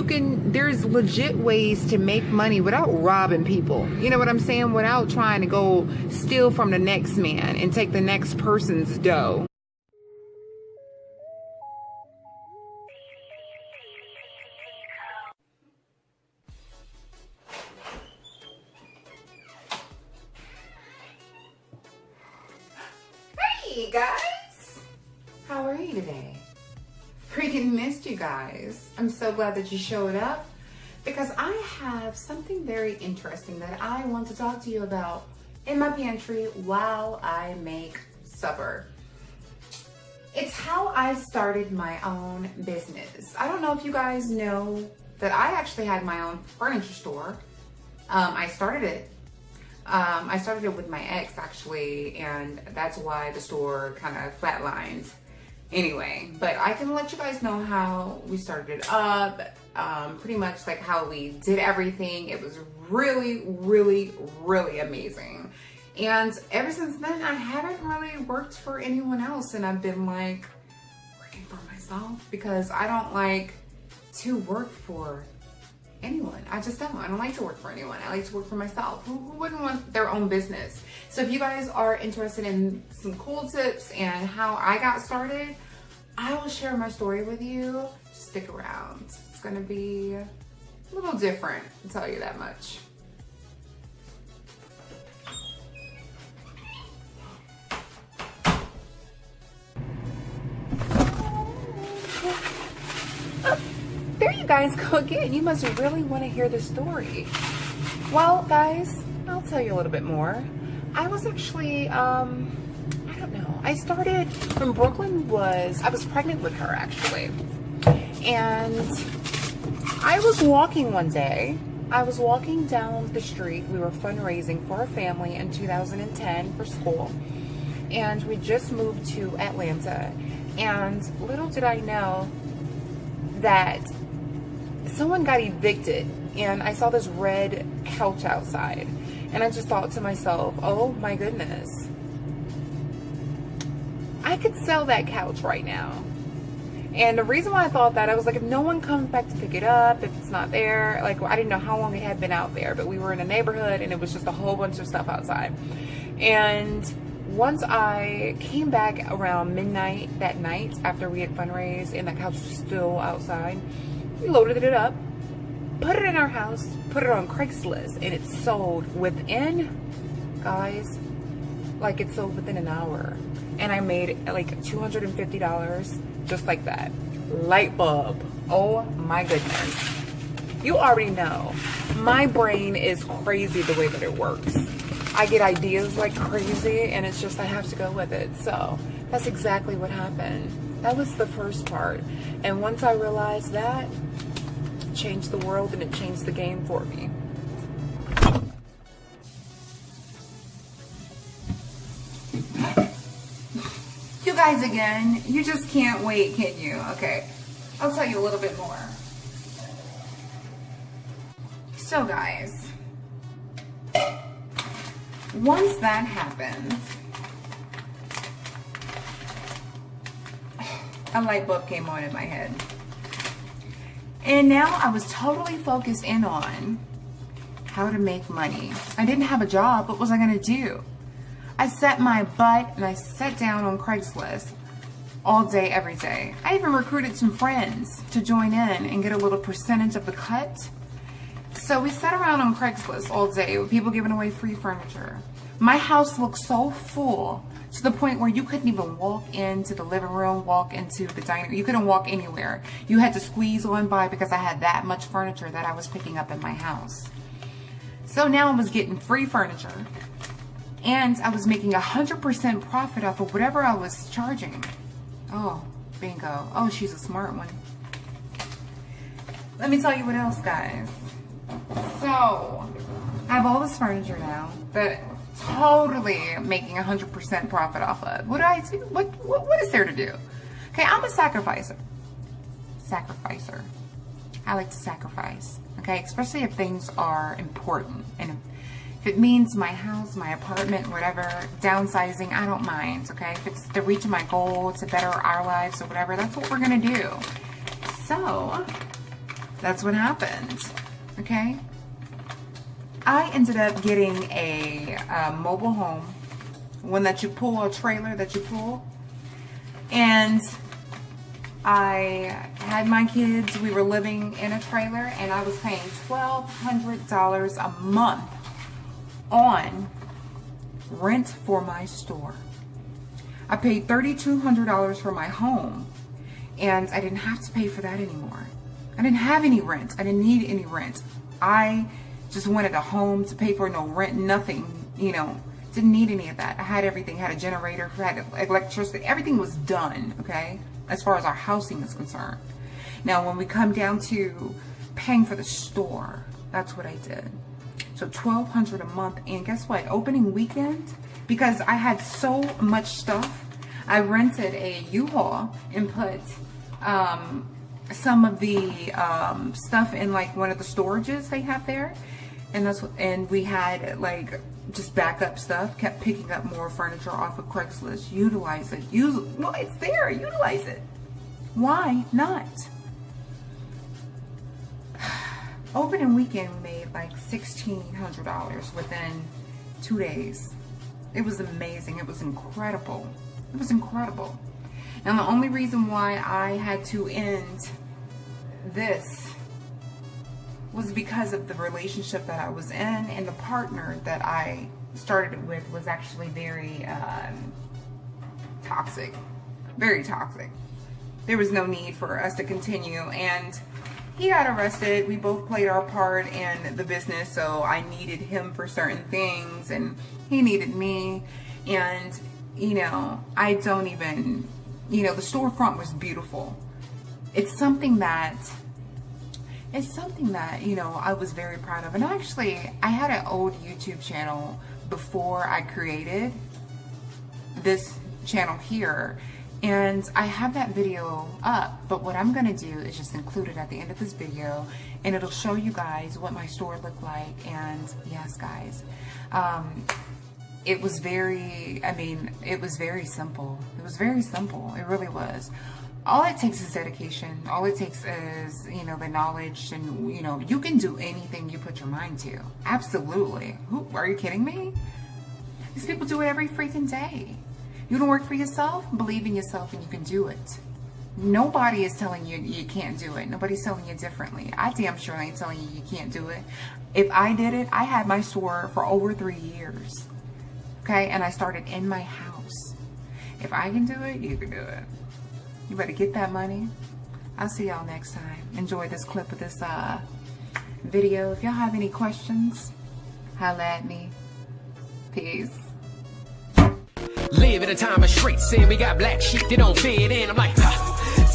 there's legit ways to make money without robbing people. You know what I'm saying? Without trying to go steal from the next man and take the next person's dough. Hey guys, how are you today? Freaking missed you guys. I'm so glad that you showed up because I have something very interesting that I want to talk to you about in my pantry while I make supper. It's how I started my own business. I don't know if you guys know that I actually had my own furniture store. I started it with my ex actually, and that's why the store kind of flatlined. Anyway, but I can let you guys know how we started it up, pretty much like how we did everything. It was really, really, really amazing. And ever since then, I haven't really worked for anyone else, and I've been like working for myself because I don't like to work for anyone. I just don't. I don't like to work for anyone. I like to work for myself. Who wouldn't want their own business? So if you guys are interested in some cool tips and how I got started, I will share my story with you. Just stick around. It's gonna be a little different, I'll tell you that much. There you guys go again. You must really want to hear the story. Well, guys, I'll tell you a little bit more. I was actually, I don't know. I started when Brooklyn I was pregnant with her actually. And I was walking one day. I was walking down the street. We were fundraising for a family in 2010 for school. And we just moved to Atlanta. And little did I know that someone got evicted, and I saw this red couch outside, and I just thought to myself, oh my goodness, I could sell that couch right now. And the reason why I thought that, I was like, if no one comes back to pick it up, if it's not there, like, I didn't know how long it had been out there, but we were in a neighborhood and it was just a whole bunch of stuff outside. And once I came back around midnight that night after we had fundraised and that couch was still outside, we loaded it up, put it in our house, put it on Craigslist, and it sold within, guys, like it sold within an hour. And I made like $250 just like that. Light bulb. Oh my goodness. You already know. My brain is crazy the way that it works. I get ideas like crazy, and it's just I have to go with it. So that's exactly what happened. That was the first part. And once I realized that, it changed the world and it changed the game for me. You guys again, you just can't wait, can you? Okay, I'll tell you a little bit more. So guys, once that happened, a light bulb came on in my head. And now I was totally focused in on how to make money. I didn't have a job. What was I gonna do? I set my butt and I sat down on Craigslist all day, every day. I even recruited some friends to join in and get a little percentage of the cut. So we sat around on Craigslist all day with people giving away free furniture. My house looked so full to the point where you couldn't even walk into the living room, walk into the dining room. You couldn't walk anywhere. You had to squeeze on by because I had that much furniture that I was picking up in my house. So now I was getting free furniture, and I was making 100% profit off of whatever I was charging. Oh, bingo. Oh, she's a smart one. Let me tell you what else, guys. So, I have all this furniture now that totally making 100% profit off of. What do I do? What is there to do? Okay, I'm a sacrificer. I like to sacrifice. Okay, especially if things are important, and if it means my house, my apartment, whatever, downsizing, I don't mind. Okay, if it's to reach my goal, to better our lives or whatever, that's what we're gonna do. So That's what happened. Okay. I ended up getting a mobile home, one that you pull, a trailer that you pull. And I had my kids, we were living in a trailer, and I was paying $1,200 a month on rent for my store. I paid $3,200 for my home, and I didn't have to pay for that anymore. I didn't have any rent. I didn't need any rent. I just wanted a home to pay for, no rent, nothing, you know, didn't need any of that. I had everything, had a generator, had electricity, everything was done, okay, as far as our housing is concerned. Now, when we come down to paying for the store, that's what I did. So $1,200 a month, and guess what? Opening weekend, because I had so much stuff, I rented a U-Haul and put some of the stuff in like one of the storages they have there, and we had like just backup stuff. Kept picking up more furniture off of Craigslist. Utilize it. Well, it's there. Utilize it. Why not? Opening weekend, we made like $1,600 within 2 days. It was amazing. It was incredible. It was incredible. And the only reason why I had to end this was because of the relationship that I was in, and the partner that I started it with was actually very toxic. Very toxic. There was no need for us to continue, and he got arrested. We both played our part in the business, so I needed him for certain things, and he needed me. And, you know, I don't even, you know, the storefront was beautiful. It's something that, you know, I was very proud of. And actually, I had an old YouTube channel before I created this channel here, and I have that video up, but what I'm going to do is just include it at the end of this video, and it'll show you guys what my store looked like. And yes, guys, it was very, I mean, it was very simple. It was very simple. It really was. All it takes is dedication. All it takes is, you know, the knowledge, and, you know, you can do anything you put your mind to. Absolutely. Who, are you kidding me? These people do it every freaking day. You don't work for yourself? Believe in yourself and you can do it. Nobody is telling you you can't do it. Nobody's telling you differently. I damn sure ain't telling you you can't do it. If I did it, I had my store for over 3 years. Okay? And I started in my house. If I can do it, you can do it. You better get that money. I'll see y'all next time. Enjoy this clip of this video. If y'all have any questions, holla at me. Peace. Live in a time of streets, and we got black sheep that don't fit in. I'm like,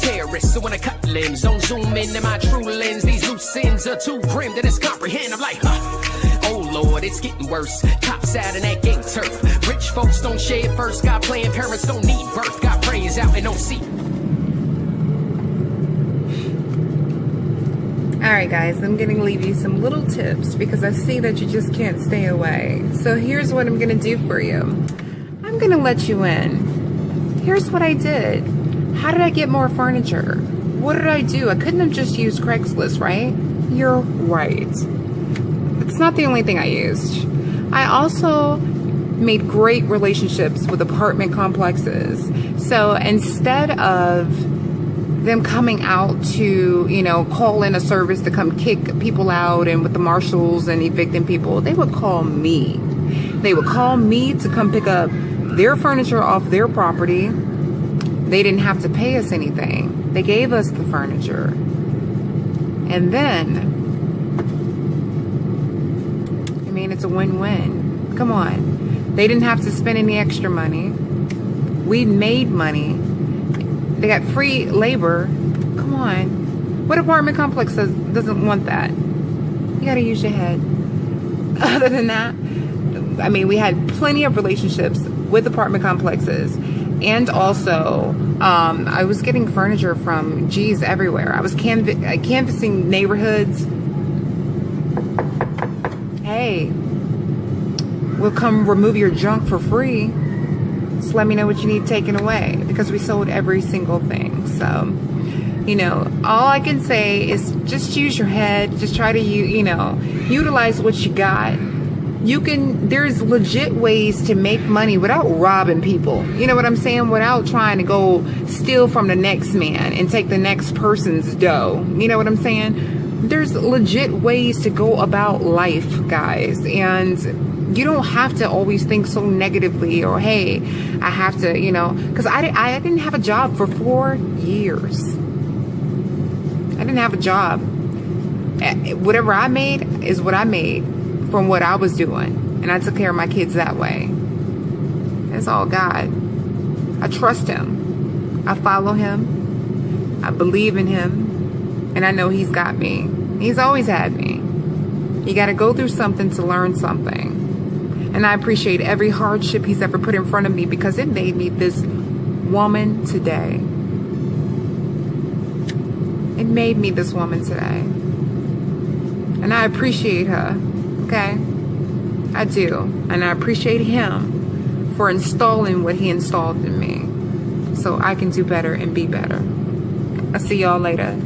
terrorists, so when I cut limbs, don't zoom into my true lens. These loose ends are too grim to just comprehend. I'm like, oh Lord, it's getting worse. Cops out in that gang turf. Rich folks don't share it first. Got playing parents don't need birth. Got brains out and don't see. Alright guys, I'm going to leave you some little tips because I see that you just can't stay away. So here's what I'm going to do for you. I'm going to let you in. Here's what I did. How did I get more furniture? What did I do? I couldn't have just used Craigslist, right? You're right. It's not the only thing I used. I also made great relationships with apartment complexes. So instead of them coming out to, you know, call in a service to come kick people out and with the marshals and evicting people, they would call me. They would call me to come pick up their furniture off their property. They didn't have to pay us anything. They gave us the furniture. And then, I mean, it's a win-win. Come on. They didn't have to spend any extra money. We made money. They got free labor. Come on. What apartment complex doesn't want that? You gotta use your head. Other than that, I mean, we had plenty of relationships with apartment complexes. And also, I was getting furniture from G's everywhere. I was canvassing neighborhoods. Hey, we'll come remove your junk for free. Just let me know what you need taken away, because we sold every single thing. So You know, all I can say is just use your head. Just try to, utilize what you got. There's legit ways to make money without robbing people. You know what I'm saying? Without trying to go steal from the next man and take the next person's dough. You know what I'm saying? There's legit ways to go about life, guys. And you don't have to always think so negatively or, hey, I have to, because I didn't have a job for 4 years. I didn't have a job. Whatever I made is what I made from what I was doing. And I took care of my kids that way. It's all God. I trust him. I follow him. I believe in him. And I know he's got me. He's always had me. You got to go through something to learn something. And I appreciate every hardship he's ever put in front of me because it made me this woman today. It made me this woman today. And I appreciate her. Okay? I do. And I appreciate him for installing what he installed in me so I can do better and be better. I'll see y'all later.